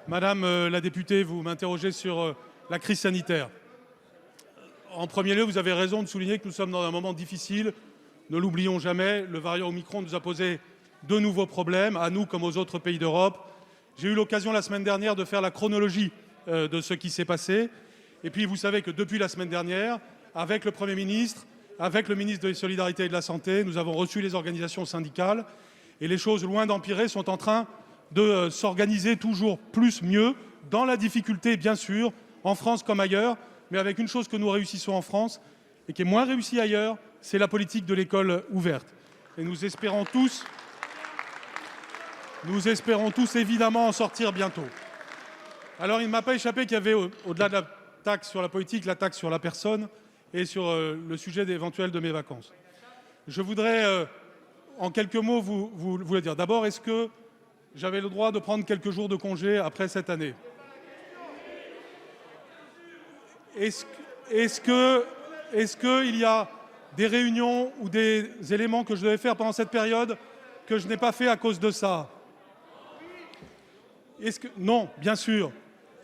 Madame la députée, vous m'interrogez sur la crise sanitaire. En premier lieu, vous avez raison de souligner que nous sommes dans un moment difficile. Ne l'oublions jamais, le variant Omicron nous a posé de nouveaux problèmes, à nous comme aux autres pays d'Europe. J'ai eu l'occasion la semaine dernière de faire la chronologie de ce qui s'est passé. Et puis, vous savez que depuis la semaine dernière, avec le Premier ministre, avec le ministre des Solidarités et de la Santé, nous avons reçu les organisations syndicales. Et les choses, loin d'empirer, sont en train de s'organiser toujours plus, mieux, dans la difficulté, bien sûr, en France comme ailleurs, mais avec une chose que nous réussissons en France et qui est moins réussie ailleurs, c'est la politique de l'école ouverte. Et nous espérons tous évidemment en sortir bientôt. Alors, il ne m'a pas échappé qu'il y avait, au-delà de la taxe sur la politique, la taxe sur la personne et sur le sujet éventuel de mes vacances. Je voudrais, en quelques mots, vous le dire. D'abord, est-ce que j'avais le droit de prendre quelques jours de congé après cette année? Est-ce qu'il y a des réunions ou des éléments que je devais faire pendant cette période que je n'ai pas fait à cause de ça? Non, bien sûr.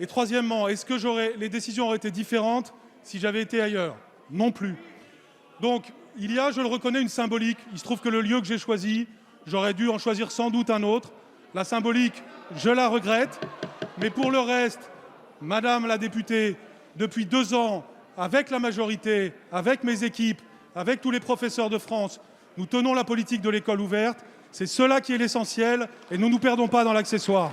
Et troisièmement, est-ce que les décisions auraient été différentes si j'avais été ailleurs? Non plus. Donc, il y a, je le reconnais, une symbolique. Il se trouve que le lieu que j'ai choisi, j'aurais dû en choisir sans doute un autre. La symbolique, je la regrette. Mais pour le reste, Madame la députée, depuis 2 ans, avec la majorité, avec mes équipes, avec tous les professeurs de France, nous tenons la politique de l'école ouverte. C'est cela qui est l'essentiel et nous ne nous perdons pas dans l'accessoire.